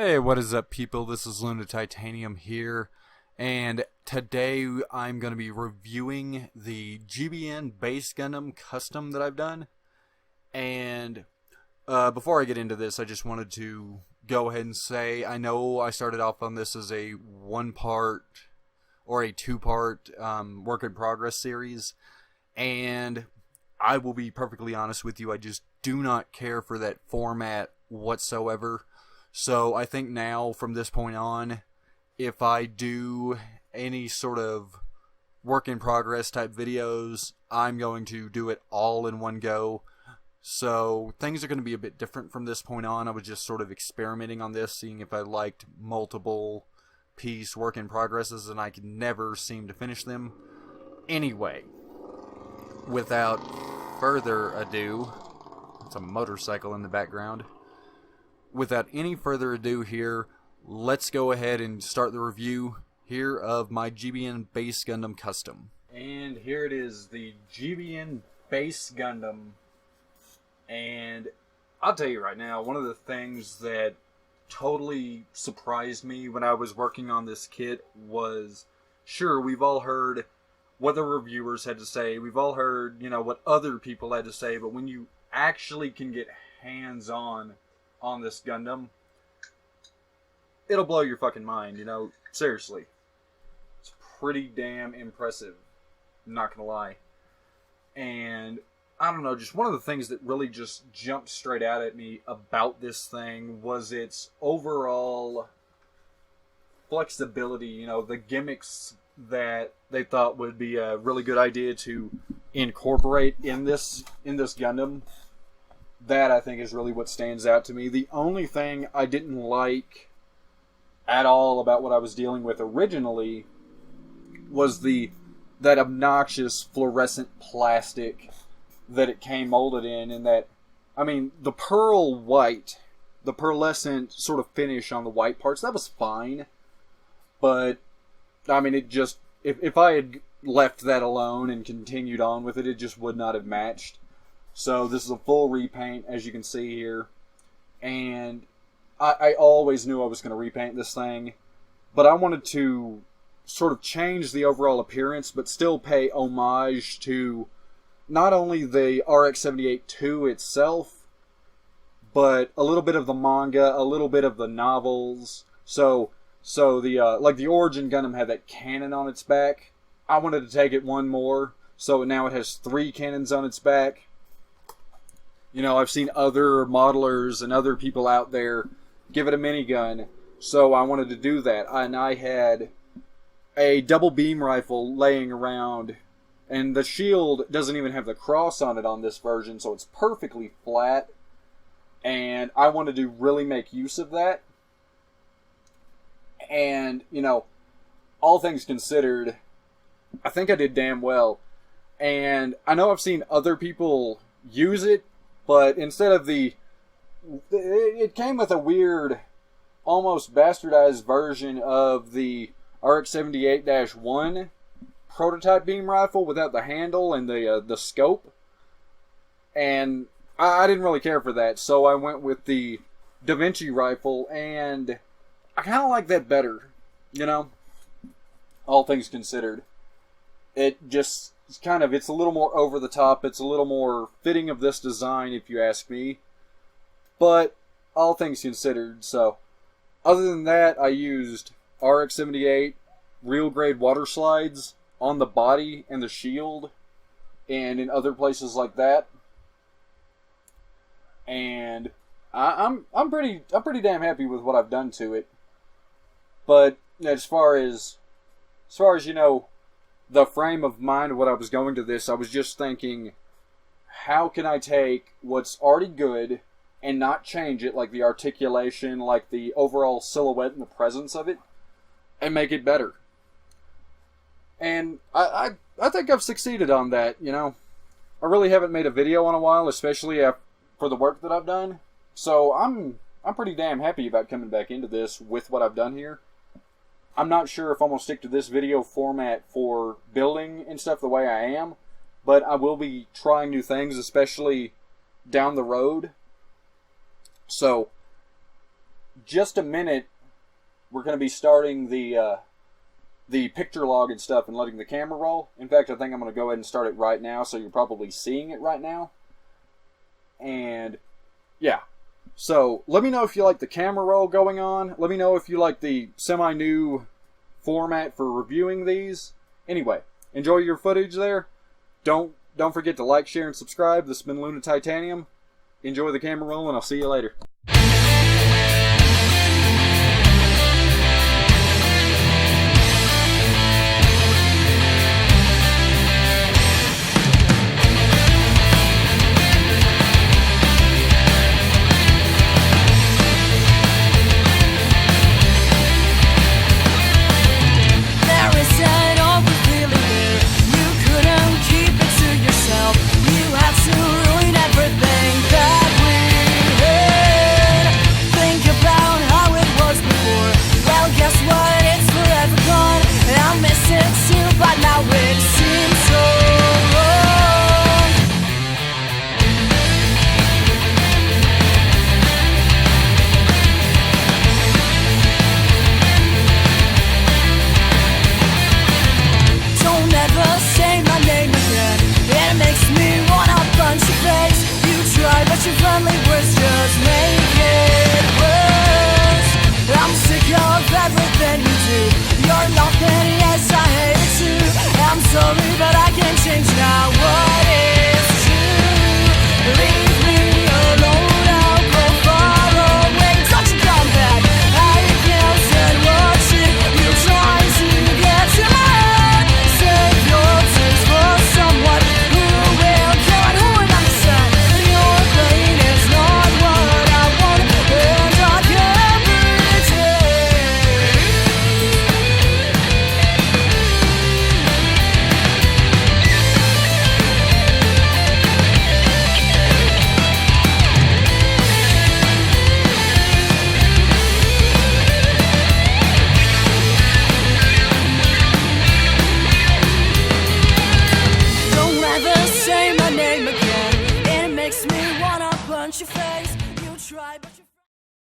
Hey, what is up, people? This is Luna Titanium here, and today I'm going to be reviewing the GBN Base Gundam Custom that I've done. And before I get into this, I just wanted to go ahead and say, I know I started off on this as a one-part or a two-part work in progress series, and I will be perfectly honest with you, I just do not care for that format whatsoever. So I think now, from this point on, if I do any sort of work in progress type videos, I'm going to do it all in one go. So things are going to be a bit different from this point on. I was just sort of experimenting on this, seeing if I liked multiple piece work in progresses, and I could never seem to finish them. Anyway, without further ado, it's a motorcycle in the background. Without any further ado here, let's go ahead and start the review here of my GBN Base Gundam Custom. And here it is, the GBN Base Gundam. And I'll tell you right now, one of the things that totally surprised me when I was working on this kit was, sure, we've all heard what the reviewers had to say, we've all heard, what other people had to say, but when you actually can get hands-on on this Gundam, it'll blow your fucking mind, seriously. It's pretty damn impressive, I'm not gonna lie. And I don't know, just one of the things that really just jumped straight out at me about this thing was its overall flexibility, the gimmicks that they thought would be a really good idea to incorporate in this Gundam. That, I think, is really what stands out to me. The only thing I didn't like at all about what I was dealing with originally was that obnoxious fluorescent plastic that it came molded in, and that, the pearl white, the pearlescent sort of finish on the white parts, that was fine. But, it just, if I had left that alone and continued on with it, it just would not have matched. So this is a full repaint, as you can see here. And I always knew I was going to repaint this thing. But I wanted to sort of change the overall appearance, but still pay homage to not only the RX-78-2 itself, but a little bit of the manga, a little bit of the novels. So like the Origin Gundam had that cannon on its back. I wanted to take it one more, so now it has 3 cannons on its back. I've seen other modelers and other people out there give it a minigun, so I wanted to do that. And I had a double beam rifle laying around, and the shield doesn't even have the cross on it on this version, so it's perfectly flat. And I wanted to really make use of that. And, all things considered, I think I did damn well. And I know I've seen other people use it, but instead of it came with a weird, almost bastardized version of the RX-78-1 prototype beam rifle without the handle and the scope. And I didn't really care for that, so I went with the Da Vinci rifle, and I kind of like that better, all things considered. It just, it's a little more over the top, it's a little more fitting of this design, if you ask me. But, all things considered, so. Other than that, I used RX-78 real grade water slides on the body and the shield, and in other places like that. And I'm pretty damn happy with what I've done to it. But as far as the frame of mind of what I was going to this, I was just thinking, how can I take what's already good and not change it, like the articulation, like the overall silhouette and the presence of it, and make it better? And I think I've succeeded on that, I really haven't made a video in a while, especially for the work that I've done. So I'm pretty damn happy about coming back into this with what I've done here. I'm not sure if I'm going to stick to this video format for building and stuff the way I am, but I will be trying new things, especially down the road. So, just a minute, we're going to be starting the picture log and stuff and letting the camera roll. In fact, I think I'm going to go ahead and start it right now, so you're probably seeing it right now. And yeah, so let me know if you like the camera roll going on. Let me know if you like the semi-new format for reviewing these. Anyway, enjoy your footage there. Don't forget to like, share, and subscribe. This has been Luna Titanium. Enjoy the camera roll, and I'll see you later.